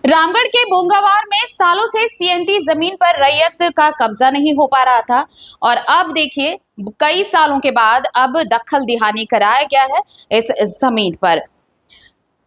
रामगढ़ के बोंगावार में सालों से सीएनटी जमीन पर रैयत का कब्जा नहीं हो पा रहा था और अब देखिए कई सालों के बाद अब दखल दिहानी कराया गया है इस जमीन पर।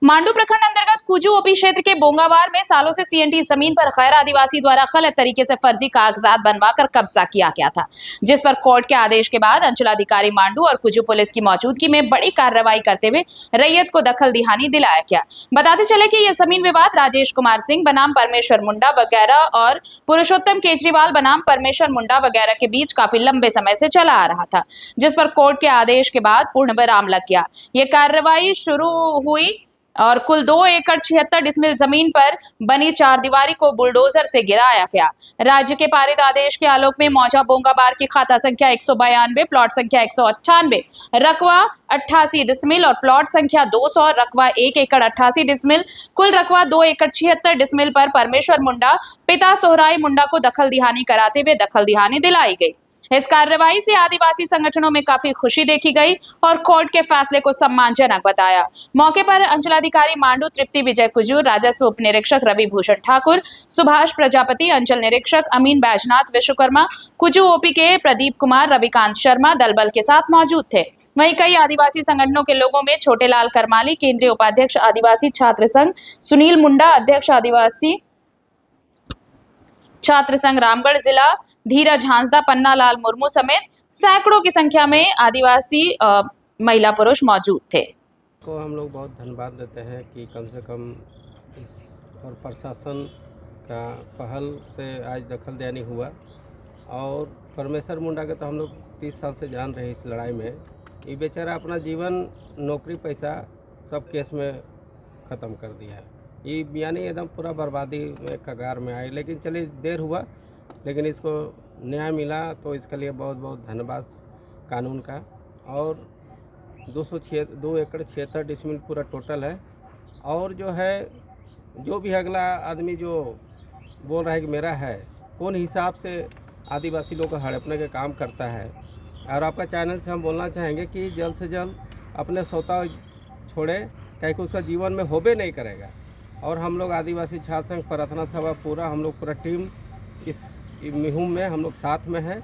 मांडू प्रखंड अंतर्गत कुजू ओपी क्षेत्र के बोंगावार में सालों से सीएनटी जमीन पर गैर आदिवासी द्वारा गलत तरीके से फर्जी कागजात बनवाकर कब्जा किया गया था, जिस पर कोर्ट के आदेश के बाद अंचलाधिकारी मांडू और कुजू पुलिस की मौजूदगी में बड़ी कार्रवाई करते हुए रैयत को दखल दिहानी दिलाया गया। बताते चले कि यह जमीन विवाद राजेश कुमार सिंह बनाम परमेश्वर मुंडा वगैरह और पुरुषोत्तम केजरीवाल बनाम परमेश्वर मुंडा वगैरह के बीच काफी लंबे समय से चला आ रहा था, जिस पर कोर्ट के आदेश के बाद पूर्ण विराम लग गया। ये कार्रवाई शुरू हुई और कुल 2 एकड़ 76 डिसमिल जमीन पर बनी चारदीवारी को बुलडोजर से गिराया गया। राज्य के पारित आदेश के आलोक में मौजा बोंगाबार की खाता संख्या 192, प्लॉट संख्या 198, रकबा 88 डिसमिल और प्लॉट संख्या 200, रकबा 1 एकड़ 88 डिसमिल, कुल रकबा 2 एकड़ 76 डिसमिल पर परमेश्वर मुंडा पिता सोहराई मुंडा को दखल दिहानी कराते हुए दखल दिहानी दिलाई गई। इस कार्रवाई से आदिवासी संगठनों में काफी खुशी देखी गई और कोर्ट के फैसले को सम्मानजनक बताया। मौके पर अंचलाधिकारी मांडू तृप्ति विजय कुजूर, राजस्व उप निरीक्षक रवि भूषण ठाकुर, सुभाष प्रजापति, अंचल निरीक्षक अमीन बैजनाथ विश्वकर्मा, कुजू ओपी के प्रदीप कुमार, रविकांत शर्मा दल बल के साथ मौजूद थे। वहीं कई आदिवासी संगठनों के लोगों में छोटेलाल करमाली, केंद्रीय उपाध्यक्ष आदिवासी छात्र संघ सुनील मुंडा, अध्यक्ष आदिवासी छात्र संघ रामगढ़ जिला धीरज हांसदा, पन्ना लाल मुर्मू समेत सैकड़ों की संख्या में आदिवासी महिला पुरुष मौजूद थे। को हम लोग बहुत धन्यवाद देते हैं कि कम से कम इस और प्रशासन का पहल से आज दखल देनी हुआ। और परमेश्वर मुंडा के तो हम लोग 30 साल से जान रहे हैं इस लड़ाई में। ये बेचारा अपना जीवन, नौकरी, पैसा सब केस में ख़त्म कर दिया है। ये यानी एकदम पूरा बर्बादी में कगार में आए, लेकिन चलिए देर हुआ, लेकिन इसको न्याय मिला तो इसके लिए बहुत बहुत धन्यवाद कानून का। और 2 एकड़ 76 डिसमिल पूरा टोटल है। और जो है, जो भी अगला आदमी जो बोल रहा है कि मेरा है, कौन हिसाब से आदिवासी लोग को हड़पने का काम करता है। और आपका चैनल से हम बोलना चाहेंगे कि जल्द से जल्द अपने सौता छोड़े, क्योंकि उसका जीवन में होबे नहीं करेगा। और हम लोग आदिवासी छात्र संघ प्रार्थना सभा हम लोग पूरा टीम इस मुहिम में हम लोग साथ में हैं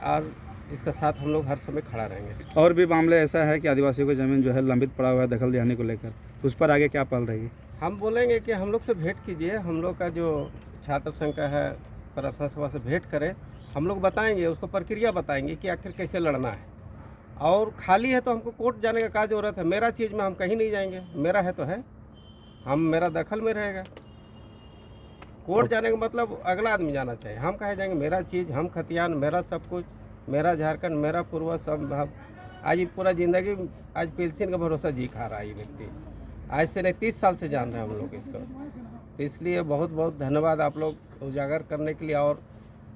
और इसका साथ हम लोग हर समय खड़ा रहेंगे। और भी मामले ऐसा है कि आदिवासियों की ज़मीन जो है लंबित पड़ा हुआ है दखल दिहानी को लेकर, उस पर आगे क्या पहल रहेगी? हम बोलेंगे कि हम लोग से भेंट कीजिए, हम लोग का जो छात्र संघ का है प्रार्थना सभा से भेंट करें, हम लोग बताएंगे, उसको प्रक्रिया बताएंगे कि आखिर कैसे लड़ना है। और खाली है तो हमको कोर्ट जाने का क्या ज़रूरत है? मेरा चीज़ में हम कहीं नहीं जाएंगे, मेरा है तो है, मेरा दखल में रहेगा। कोर्ट जाने का मतलब अगला आदमी जाना चाहिए, हम कहे जाएंगे मेरा चीज़, हम खतियान, मेरा सब कुछ, मेरा झारखंड, मेरा पूर्वज सब। आज ये पूरा ज़िंदगी आज पेंशन का भरोसा जी खा रहा है ये व्यक्ति। आज से नहीं 30 साल से जान रहे हैं हम लोग इसको। तो इसलिए बहुत बहुत धन्यवाद आप लोग उजागर करने के लिए। और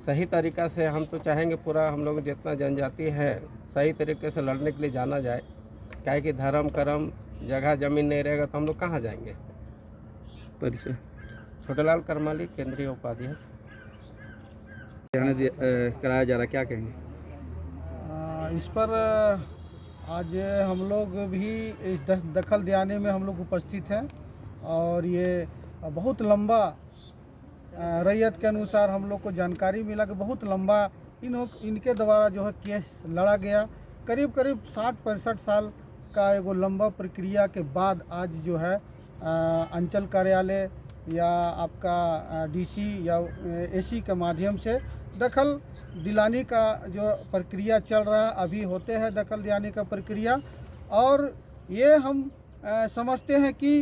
सही तरीक़ा से हम तो चाहेंगे पूरा हम लोग जितना जनजाति है सही तरीके से लड़ने के लिए जाना जाए। क्या कि धर्म कर्म जगह ज़मीन नहीं रहेगा तो हम लोग कहाँ जाएंगे। परिचय? छोटेलाल करमाली, केंद्रीय उपाध्यक्ष। कराया जा रहा है, क्या कहेंगे इस पर? आज हम लोग भी इस दखल दिहानी में हम लोग उपस्थित हैं और ये बहुत लंबा रैयत के अनुसार हम लोग को जानकारी मिला कि बहुत लंबा इनके द्वारा जो है केस लड़ा गया। करीब 60-65 साल का एगो लंबा प्रक्रिया के बाद आज जो है अंचल कार्यालय या आपका डीसी या एसी के माध्यम से दखल दिलाने का जो प्रक्रिया चल रहा है, अभी होते हैं दखल दिलाने का प्रक्रिया। और ये हम समझते हैं कि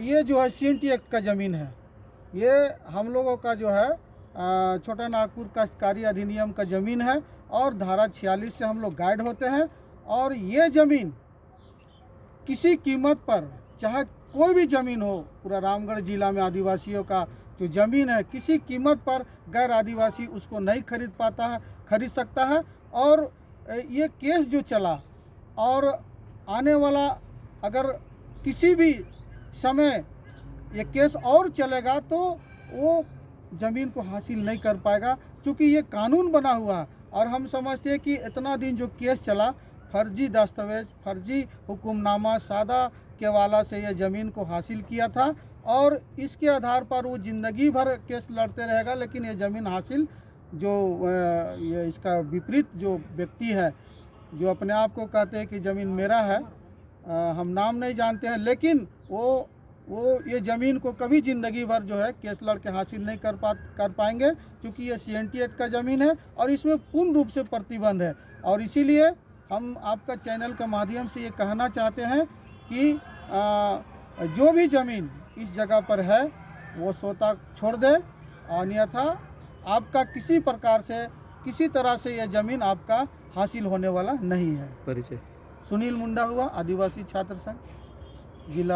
ये जो है सीएनटी एक्ट का ज़मीन है, ये हम लोगों का जो है छोटा नागपुर काश्तकारी अधिनियम का ज़मीन है और धारा 46 से हम लोग गाइड होते हैं। और ये ज़मीन किसी कीमत पर, चाहे कोई भी ज़मीन हो, पूरा रामगढ़ जिला में आदिवासियों का जो ज़मीन है, किसी कीमत पर गैर आदिवासी उसको नहीं खरीद सकता है। और ये केस जो चला और आने वाला अगर किसी भी समय ये केस और चलेगा तो वो ज़मीन को हासिल नहीं कर पाएगा, क्योंकि ये कानून बना हुआ है। और हम समझते हैं कि इतना दिन जो केस चला, फर्जी दस्तावेज, फर्जी हुक्मनामा, सादा केवाला से ये ज़मीन को हासिल किया था। और इसके आधार पर वो ज़िंदगी भर केस लड़ते रहेगा, लेकिन ये ज़मीन हासिल जो ये इसका विपरीत जो व्यक्ति है, जो अपने आप को कहते हैं कि ज़मीन मेरा है, हम नाम नहीं जानते हैं, लेकिन वो ये ज़मीन को कभी ज़िंदगी भर जो है केस लड़ के हासिल नहीं कर पाएंगे, क्योंकि ये CNT एक्ट का ज़मीन है और इसमें पूर्ण रूप से प्रतिबंध है। और इसीलिए हम आपका चैनल के माध्यम से ये कहना चाहते हैं कि जो भी ज़मीन इस जगह पर है वो स्वतः छोड़ दे, अन्यथा आपका किसी प्रकार से किसी तरह से यह ज़मीन आपका हासिल होने वाला नहीं है। परिचय। सुनील मुंडा हुआ, आदिवासी छात्र संघ, जिला